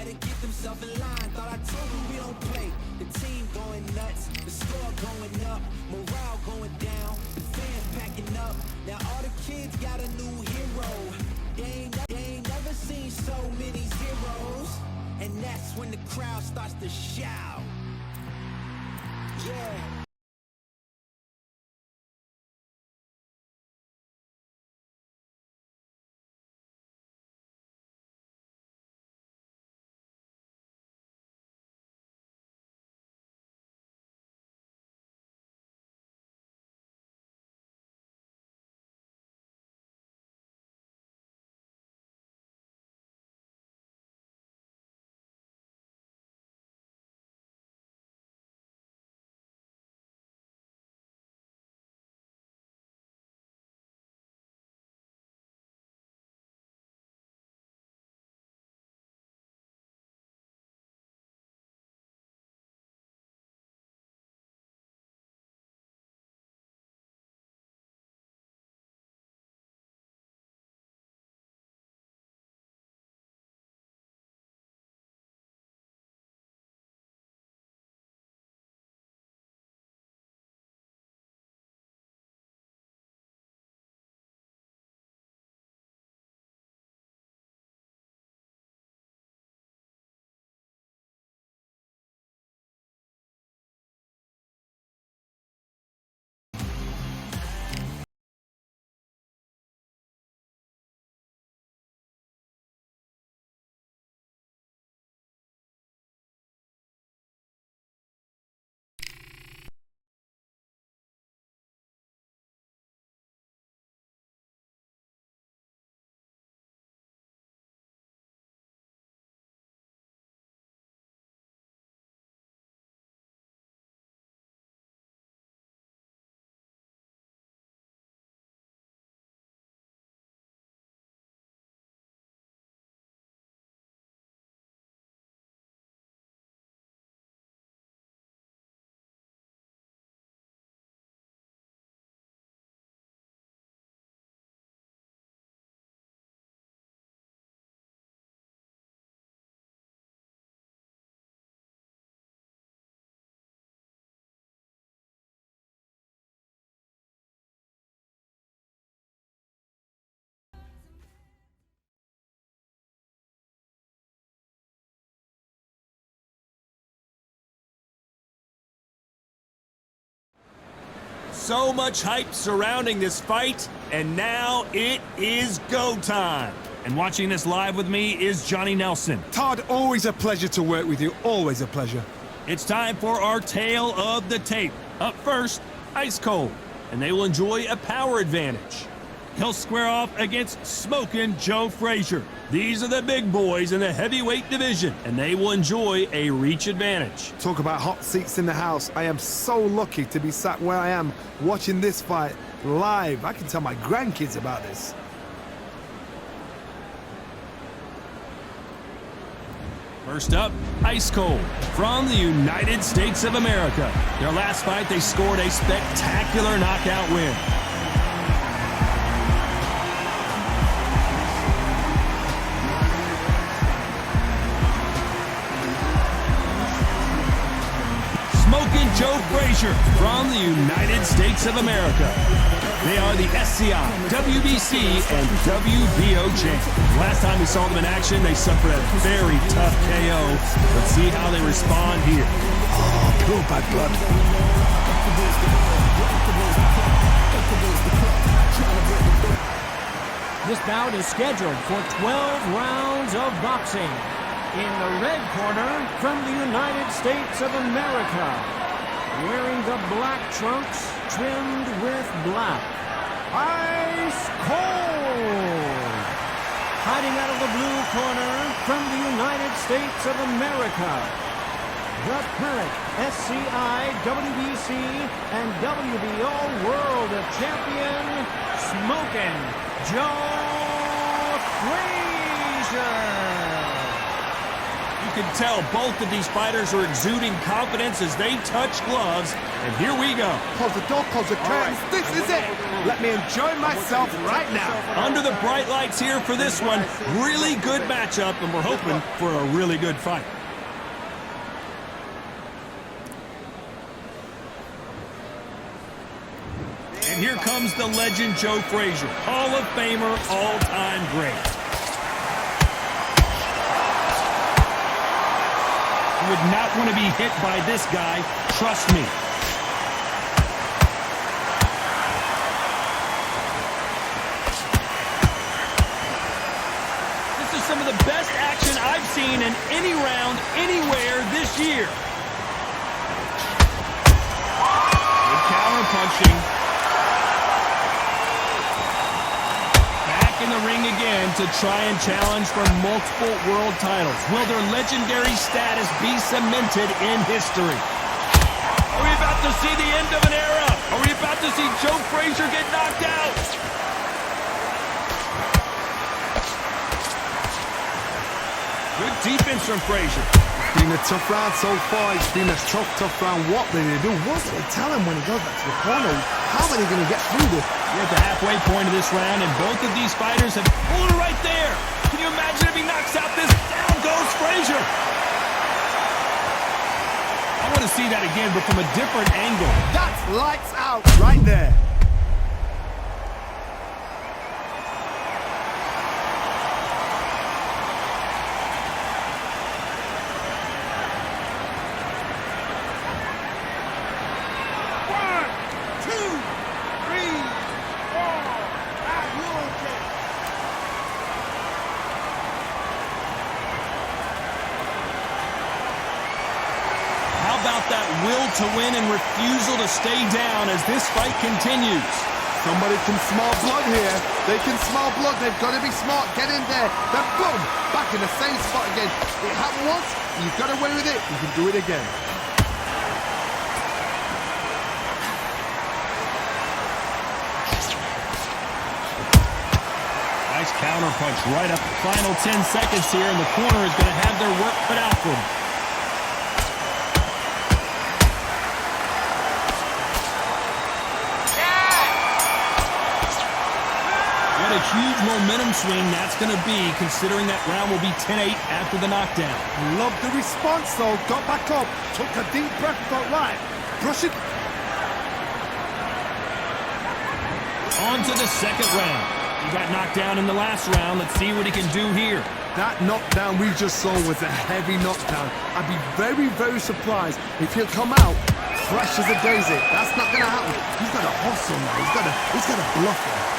better get themselves in line. Thought I told you we don't play. The team going nuts, the score going up, morale going down, the fans packing up. Now all the kids got a new hero. They ain't never seen so many zeros. And that's when the crowd starts to shout. Yeah. So much hype surrounding this fight, and now it is go time. And watching this live with me is Johnny Nelson. Todd, always a pleasure to work with you. Always a pleasure. It's time for our tale of the tape. Up first, Ice Cold, and they will enjoy a power advantage. He'll square off against Smokin' Joe Frazier. These are the big boys in the heavyweight division, and they will enjoy a reach advantage. Talk about hot seats in the house. I am so lucky to be sat where I am watching this fight live. I can tell my grandkids about this. First up, Ice Cold from the United States of America. Their last fight, they scored a spectacular knockout win. Smokin' Joe Frazier from the United States of America. They are the SCI, WBC, and WBO champs. Last time we saw them in action, they suffered a very tough KO. Let's see how they respond here. Oh, pure bad blood. This bout is scheduled for 12 rounds of boxing. In the red corner, from the United States of America, wearing the black trunks trimmed with black, Ice Cold. Hiding out of the blue corner, from the United States of America, the current SCI, WBC, and WBO World Champion, Smokin' Joe Frazier. You can tell both of these fighters are exuding confidence as they touch gloves. And here we go. Close the door, close the curtains. This is it. Let me enjoy myself right now. Under the bright lights here for this one. Really good matchup, and we're hoping for a really good fight. And here comes the legend Joe Frazier, Hall of Famer, all-time great. You would not want to be hit by this guy, trust me. This is some of the best action I've seen in any round, anywhere this year. Good counter punching. In the ring again to try and challenge for multiple world titles. Will their legendary status be cemented in history? Are we about to see the end of an era? Are we about to see Joe Frazier get knocked out? Good defense from Frazier. It's been a tough round so far. It's been a tough round. What did he do? What's they tell him when he goes back to the corner? How are they going to get through this? We're at the halfway point of this round, and both of these fighters have pulled it right there. Can you imagine if he knocks out this? Down goes Frazier. I want to see that again, but from a different angle. That's lights out right there. About that will to win and refusal to stay down as this fight continues. Somebody can smell blood here. They can smell blood. They've got to be smart. Get in there. Then boom, back in the same spot again. It happened once. You've got away with it. You can do it again. Nice counter punch right up the final 10 seconds here, and the corner is going to have their work cut out for them. A huge momentum swing that's going to be, considering that round will be 10-8 after the knockdown. Love the response, though. Got back up, took a deep breath, thought, right, brush it. On to the second round. He got knocked down in the last round. Let's see what he can do here. That knockdown we just saw was a heavy knockdown. I'd be very, very surprised if he'll come out fresh as a daisy. That's not going to happen. He's got to hustle now. He's got to bluff him.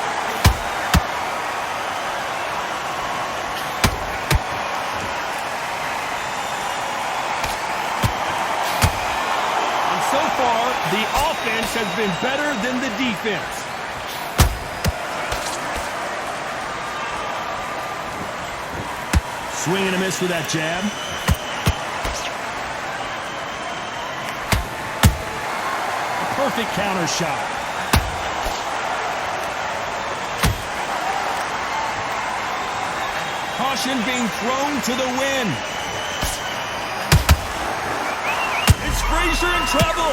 So far, the offense has been better than the defense. Swing and a miss with that jab. A perfect counter shot. Caution being thrown to the wind. Frazier in trouble.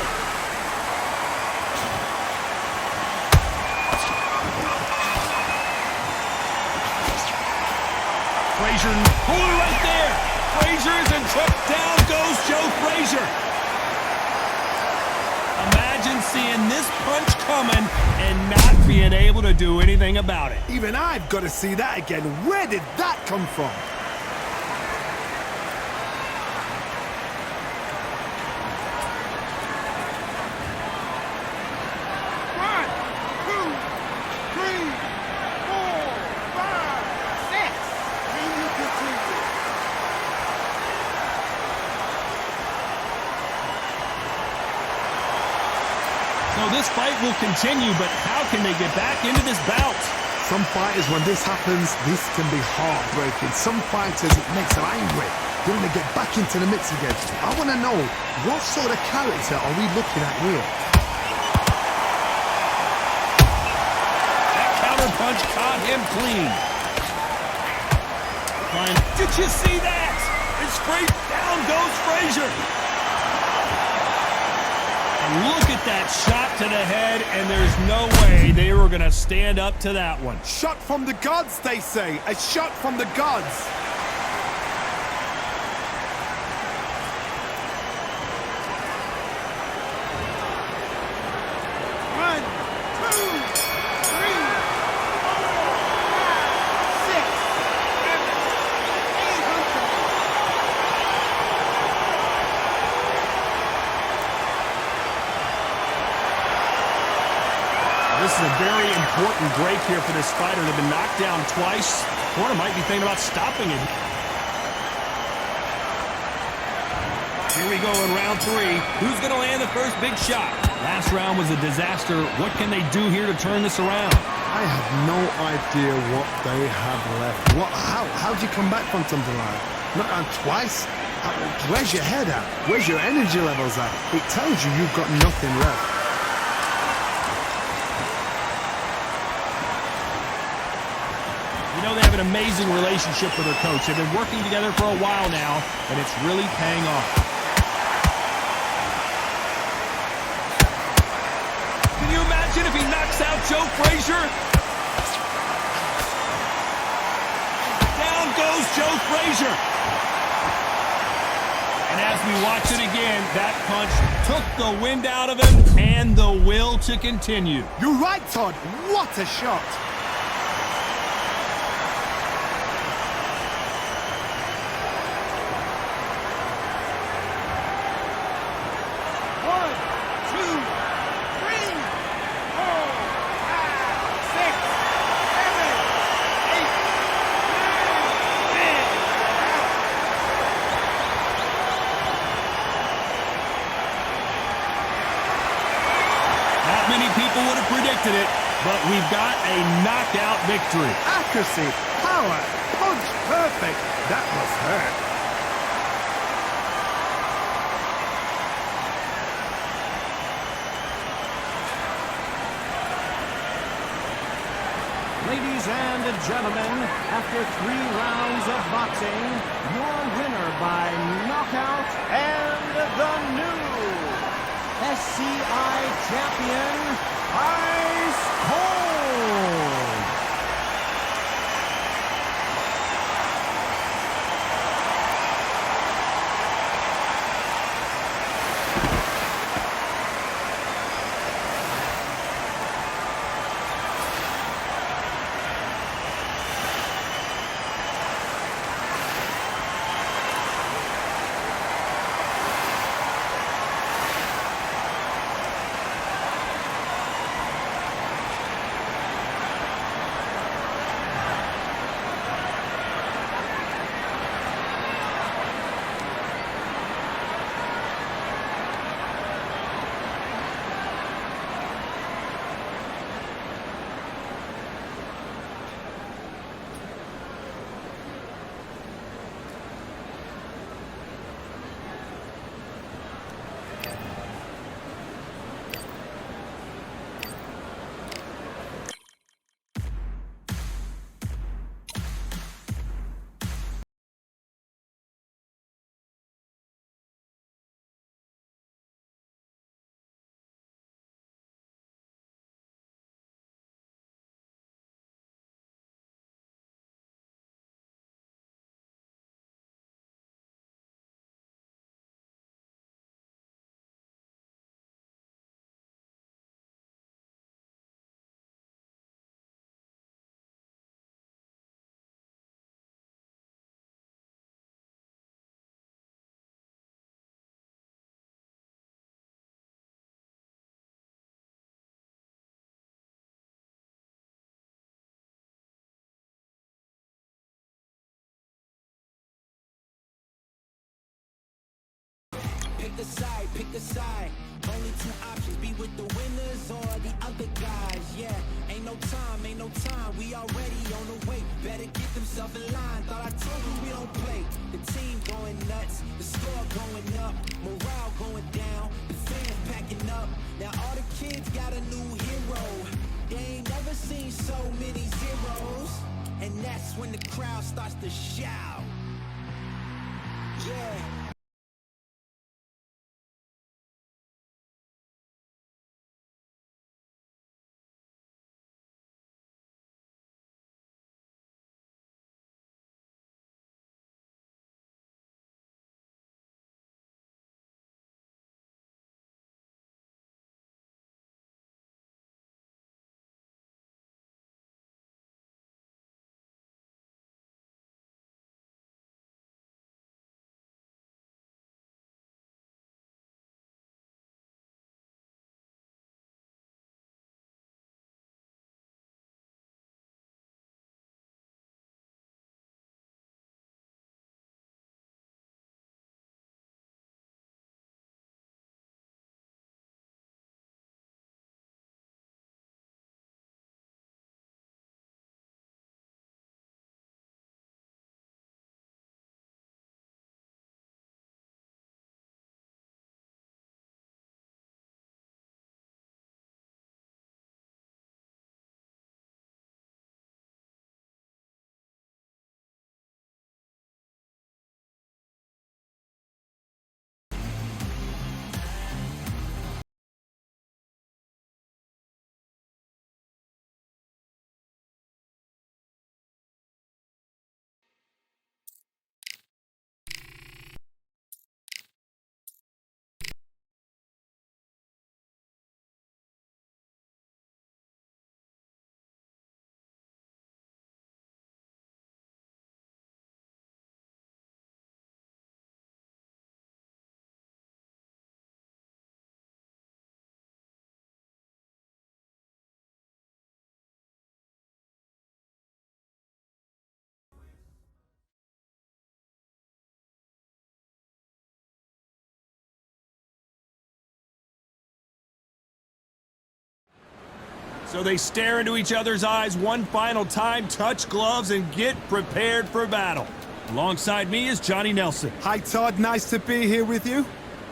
Frazier, pull it right there. Frazier is in trouble. Down goes Joe Frazier. Imagine seeing this punch coming and not being able to do anything about it. Even I've got to see that again. Where did that come from? So this fight will continue, but how can they get back into this bout? Some fighters, when this happens, this can be heartbreaking. Some fighters, it makes them angry. They want to get back into the mix again. I want to know, what sort of character are we looking at here? That counter punch caught him clean. Fine. Did you see that? It's straight down goes Frazier. And look at that shot to the head, and there's no way they were going to stand up to that one. Shot from the gods, they say. A shot from the gods. This is a very important break here for this fighter. They've been knocked down twice. Corner might be thinking about stopping it. Here we go in round 3. Who's going to land the first big shot? Last round was a disaster. What can they do here to turn this around? I have no idea what they have left. How do you come back from something like that? Knocked down twice? Where's your head at? Where's your energy levels at? It tells you you've got nothing left. You know, they have an amazing relationship with their coach. They've been working together for a while now, and it's really paying off. Can you imagine if he knocks out Joe Frazier? Down goes Joe Frazier. And as we watch it again, that punch took the wind out of him and the will to continue. You're right, Todd. What a shot. People would have predicted it, but we've got a knockout victory. Accuracy, power, punch perfect. That must hurt. Ladies and gentlemen, after 3 rounds of boxing, your winner by knockout and the new SCI champion, Ice Cold. Pick a side, pick a side. Only 2 options, be with the winners or the other guys. Yeah, ain't no time, ain't no time. We already on the way. Better get themselves in line. Thought I told you we don't play. The team going nuts, the score going up, morale going down, the fans packing up. Now all the kids got a new hero. They ain't never seen so many zeros. And that's when the crowd starts to shout. Yeah. So they stare into each other's eyes one final time, touch gloves, and get prepared for battle. Alongside me is Johnny Nelson. Hi, Todd. Nice to be here with you.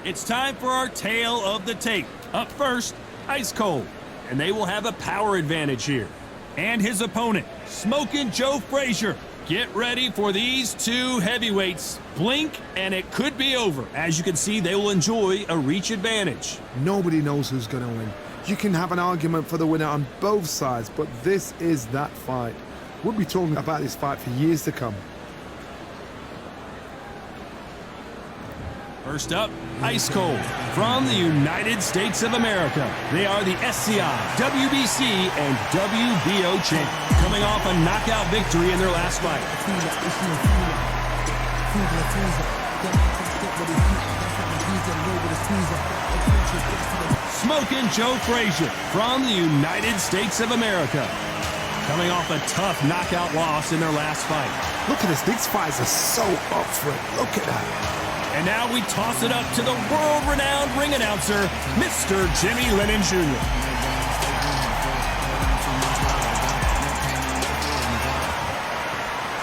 It's time for our tale of the tape. Up first, Ice Cold, and they will have a power advantage here. And his opponent, Smokin' Joe Frazier. Get ready for these two heavyweights. Blink, and it could be over. As you can see, they will enjoy a reach advantage. Nobody knows who's going to win. You can have an argument for the winner on both sides, but this is that fight. We'll be talking about this fight for years to come. First up, Ice Cold from the United States of America. They are the SCI, WBC, and WBO champ, coming off a knockout victory in their last fight. Smokin' Joe Frazier from the United States of America, coming off a tough knockout loss in their last fight. Look at this. These fights are so up for it. Look at that. And now we toss it up to the world-renowned ring announcer, Mr. Jimmy Lennon Jr.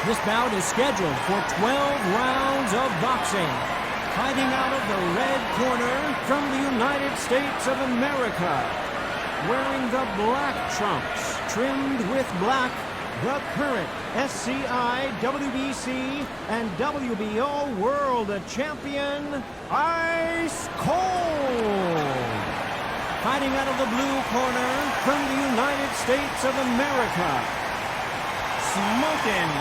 This bout is scheduled for 12 rounds of boxing. Fighting out of the red corner from the United States of America. Wearing the black trunks, trimmed with black, the current SCI, WBC, and WBO World Champion, Ice Cold. Fighting out of the blue corner from the United States of America, Smokin'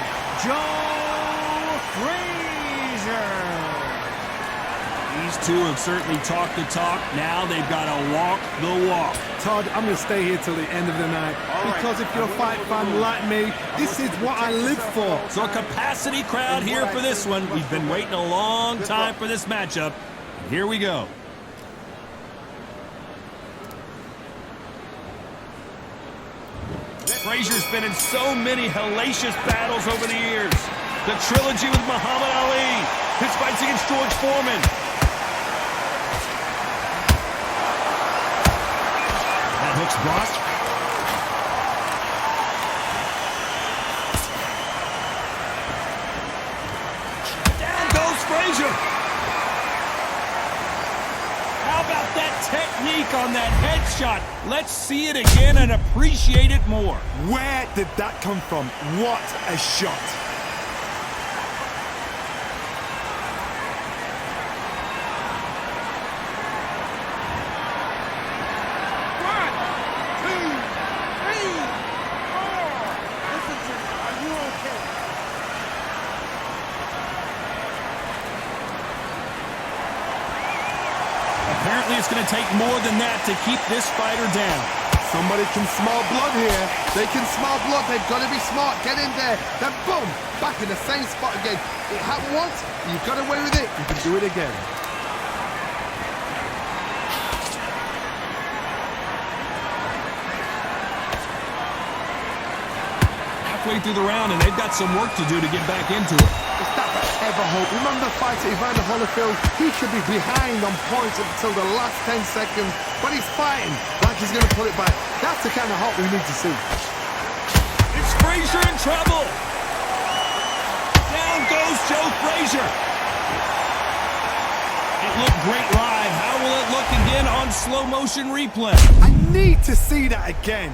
Joe Frazier. These two have certainly talked the talk. Now they've got to walk the walk. Todd, I'm going to stay here till the end of the night. Because if you're a fight fan like me, this is what I live for. So a capacity crowd here for this one. We've been waiting a long time for this matchup. Here we go. Frazier's been in so many hellacious battles over the years. The trilogy with Muhammad Ali, his fights against George Foreman. That hook's blocked. Down goes Frazier. How about that technique on that headshot? Let's see it again and appreciate it more. Where did that come from? What a shot. Apparently it's going to take more than that to keep this fighter down. Somebody can smell blood here. They can smell blood. They've got to be smart. Get in there. Then boom, back in the same spot again. It happened once. You've got away with it. You can do it again. Halfway through the round, and they've got some work to do to get back into it. Is that ever hope? Remember the fight at Evander Holyfield? He should be behind on points until the last 10 seconds, but he's fighting like he's going to pull it back. That's the kind of hope we need to see. It's Frazier in trouble. Down goes Joe Frazier. It looked great live. How will it look again on slow motion replay? I need to see that again.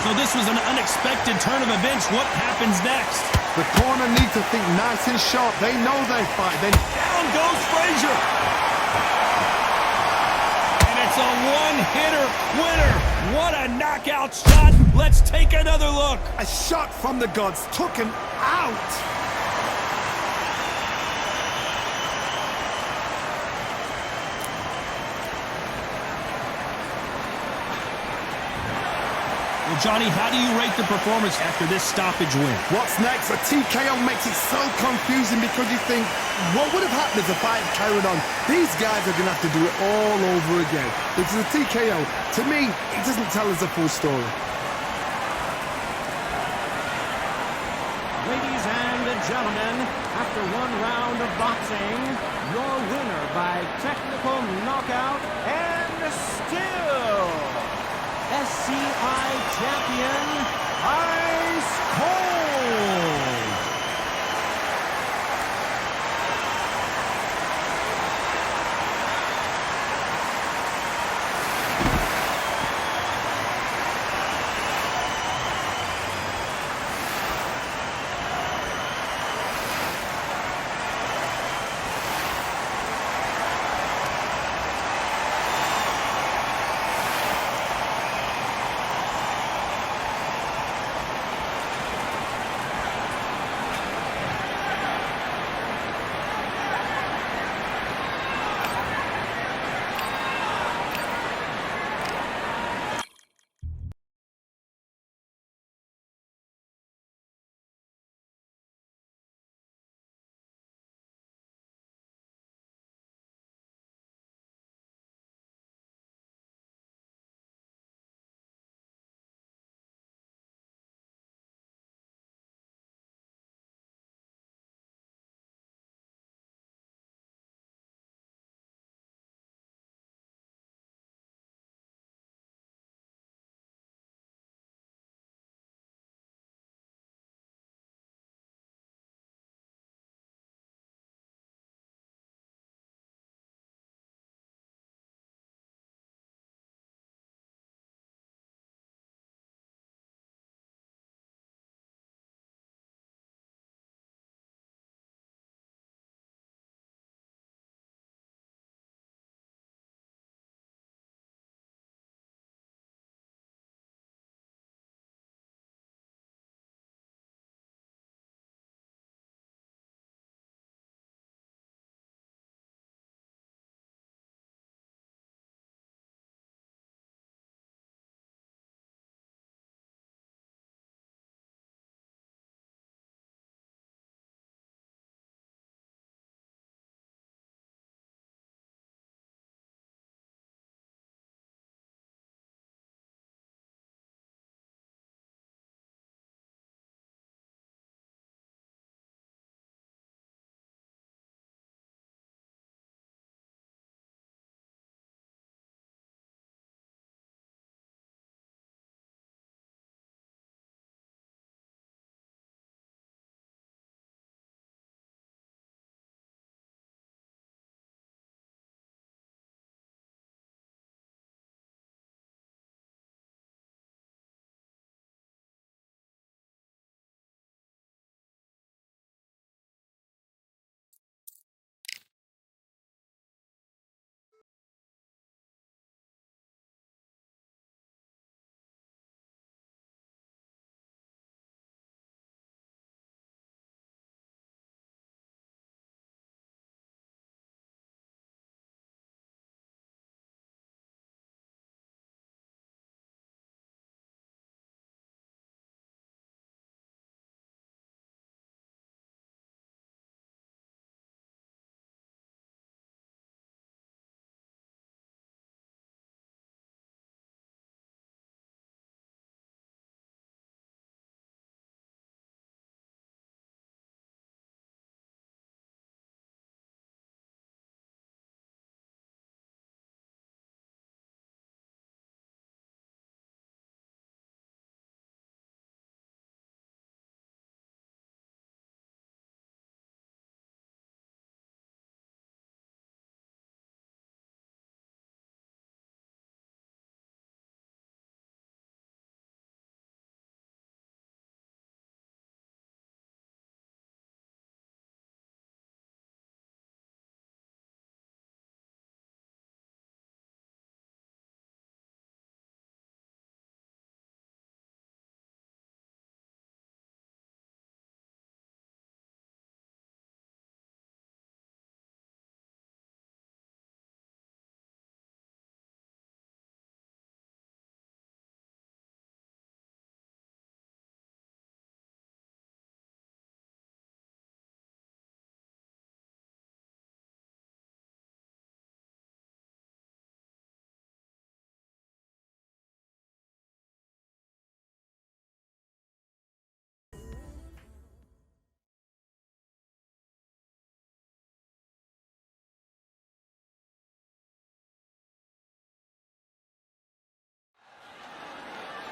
So this was an unexpected turn of events. What happens next? The corner needs to think nice and sharp. They know they fight. Then down goes Frazier. And it's a one-hitter winner. What a knockout shot. Let's take another look. A shot from the gods took him out. Well, Johnny, how do you rate the performance after this stoppage win? What's next? A TKO makes it so confusing because you think, what would have happened if the fight carried on? These guys are going to have to do it all over again. It's a TKO. To me, it doesn't tell us the full story. Ladies and gentlemen, after one round of boxing, your winner by technical knockout and still SCI champion, Ice Cold.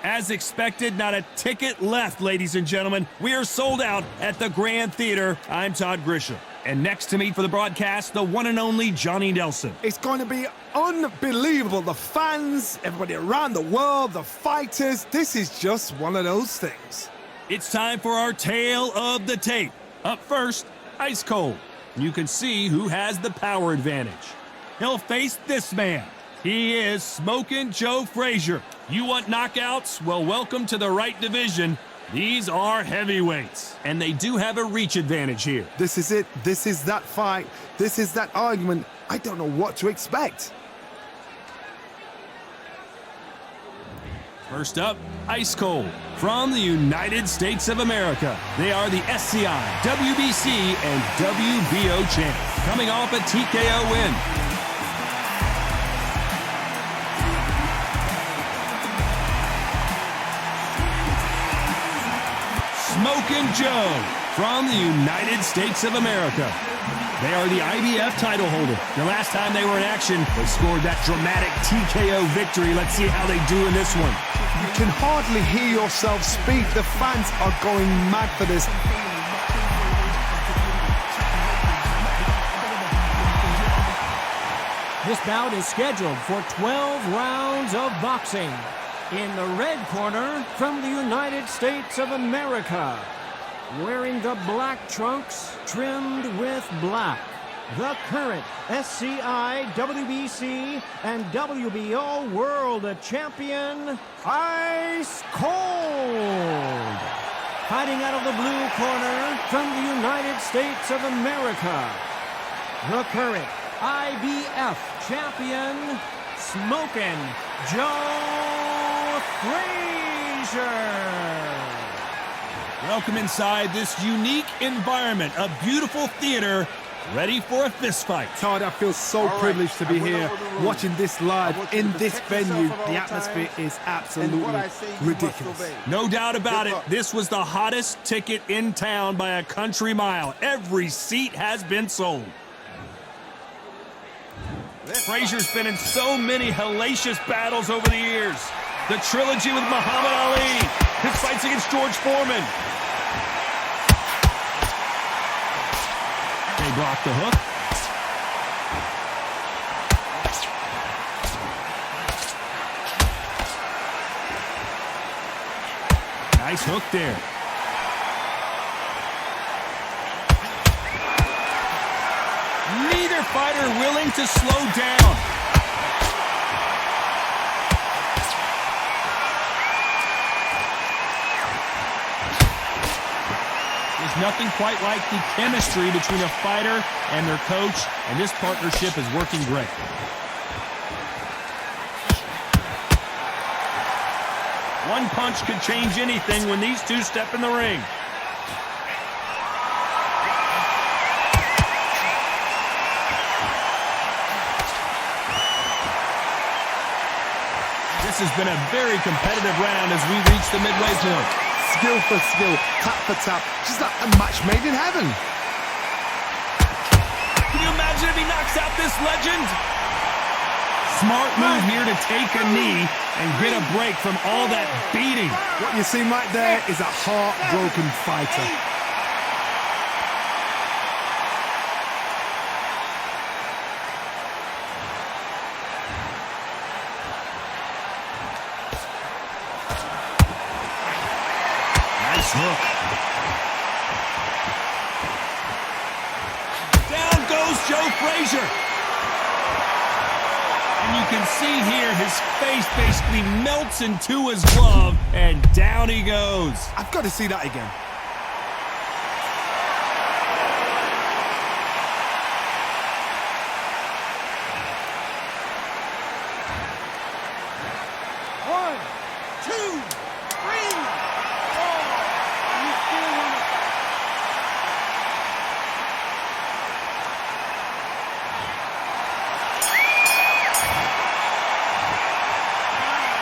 As expected, not a ticket left, ladies and gentlemen. We are sold out at the Grand Theater. I'm Todd Grisham. And next to me for the broadcast, the one and only Johnny Nelson. It's going to be unbelievable. The fans, everybody around the world, the fighters. This is just one of those things. It's time for our tale of the tape. Up first, Ice Cold. You can see who has the power advantage. He'll face this man. He is Smokin' Joe Frazier. You want knockouts? Well, welcome to the right division. These are heavyweights, and they do have a reach advantage here. This is it. This is that fight. This is that argument. I don't know what to expect. First up, Ice Cold from the United States of America. They are the SCI, WBC, and WBO champs, coming off a TKO win. Smokin' Joe from the United States of America. They are the IBF title holder. The last time they were in action, they scored that dramatic TKO victory. Let's see how they do in this one. You can hardly hear yourself speak. The fans are going mad for this. This bout is scheduled for 12 rounds of boxing. In the red corner, from the United States of America, wearing the black trunks trimmed with black, the current SCI, WBC, and WBO World Champion, Ice Cold. Fighting out of the blue corner, from the United States of America, the current IBF champion, Smokin' Joe Frazier. Welcome inside this unique environment, a beautiful theater, ready for a fist fight. Todd, I feel so privileged to be here watching this live in this venue. The atmosphere is absolutely ridiculous. No doubt about it, this was the hottest ticket in town by a country mile. Every seat has been sold. Frazier's been in so many hellacious battles over the years. The trilogy with Muhammad Ali, his fights against George Foreman. They blocked the hook. Nice hook there. Neither fighter willing to slow down. There's nothing quite like the chemistry between a fighter and their coach, and this partnership is working great. One punch could change anything when these two step in the ring. This has been a very competitive round as we reach the midway point. Skill for skill, tap for tap, just like a match made in heaven. Can you imagine if he knocks out this legend? Smart move here to take a knee and get a break from all that beating. What you see right there is a heartbroken fighter. Hook. Down goes Joe Frazier. And you can see here his face basically melts into his glove, and down he goes. I've got to see that again.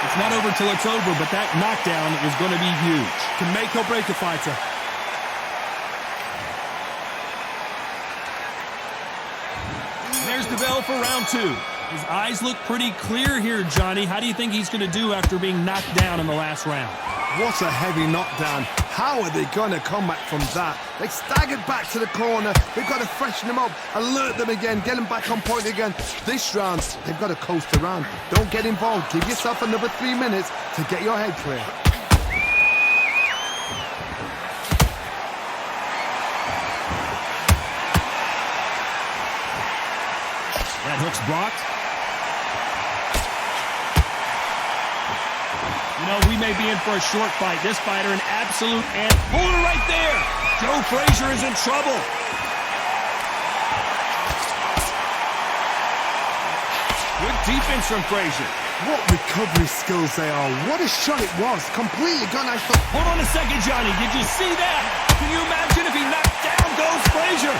It's not over till it's over, but that knockdown is going to be huge. Can make or break a fighter. There's the bell for round two. His eyes look pretty clear here, Johnny. How do you think he's going to do after being knocked down in the last round? What a heavy knockdown. How are they going to come back from that? They staggered back to the corner. They've got to freshen them up, alert them again, get them back on point again. This round, they've got to coast around. Don't get involved. Give yourself another 3 minutes to get your head clear. That hook's blocked. You know, we may be in for a short fight. This fighter an absolute ant. Hold it right there. Joe Frazier is in trouble. Good defense from Frazier. What recovery skills they are. What a shot it was. Completely gone. I thought. Hold on a second, Johnny. Did you see that? Can you imagine if he knocked down goes Frazier?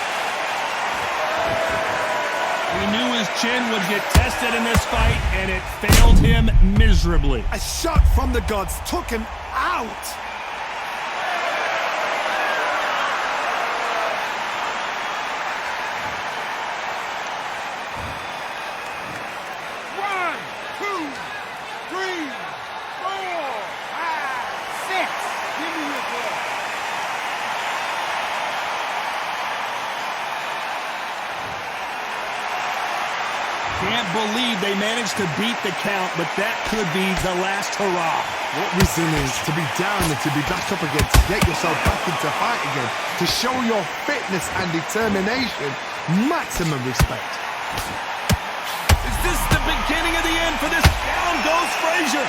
We knew his chin would get tested in this fight, and it failed him miserably. A shot from the gods took him out. One, two, three, four, five, six. Give me your ball. Can't believe they managed to beat the count, but that could be the last hurrah. What resilience to be down and to be back up again, to get yourself back into fight again, to show your fitness and determination. Maximum respect. Is this the beginning of the end for this? Down goes Frazier.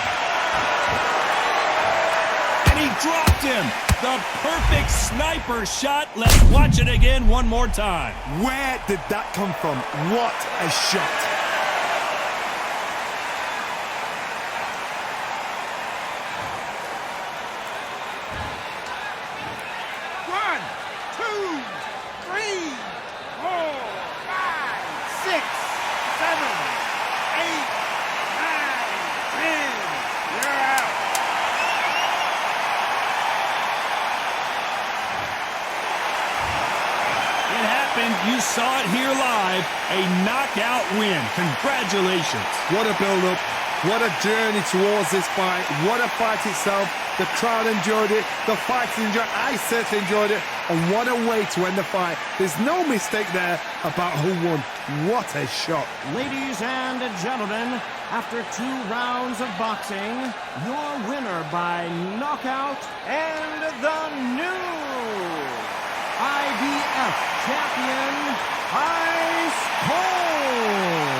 And he dropped him. The perfect sniper shot. Let's watch it again one more time. Where did that come from? What a shot. One, two, three, four, five, six, seven, eight, nine, 10. You're out. It happened. You saw it here live. A knockout win. Congratulations. What a build-up. What a journey towards this fight. What a fight itself. The crowd enjoyed it. The fighters enjoyed it. I certainly enjoyed it. And what a way to end the fight. There's no mistake there about who won. What a shot. Ladies and gentlemen, after 2 rounds of boxing, your winner by knockout and the new IBF champion, Ice Cold.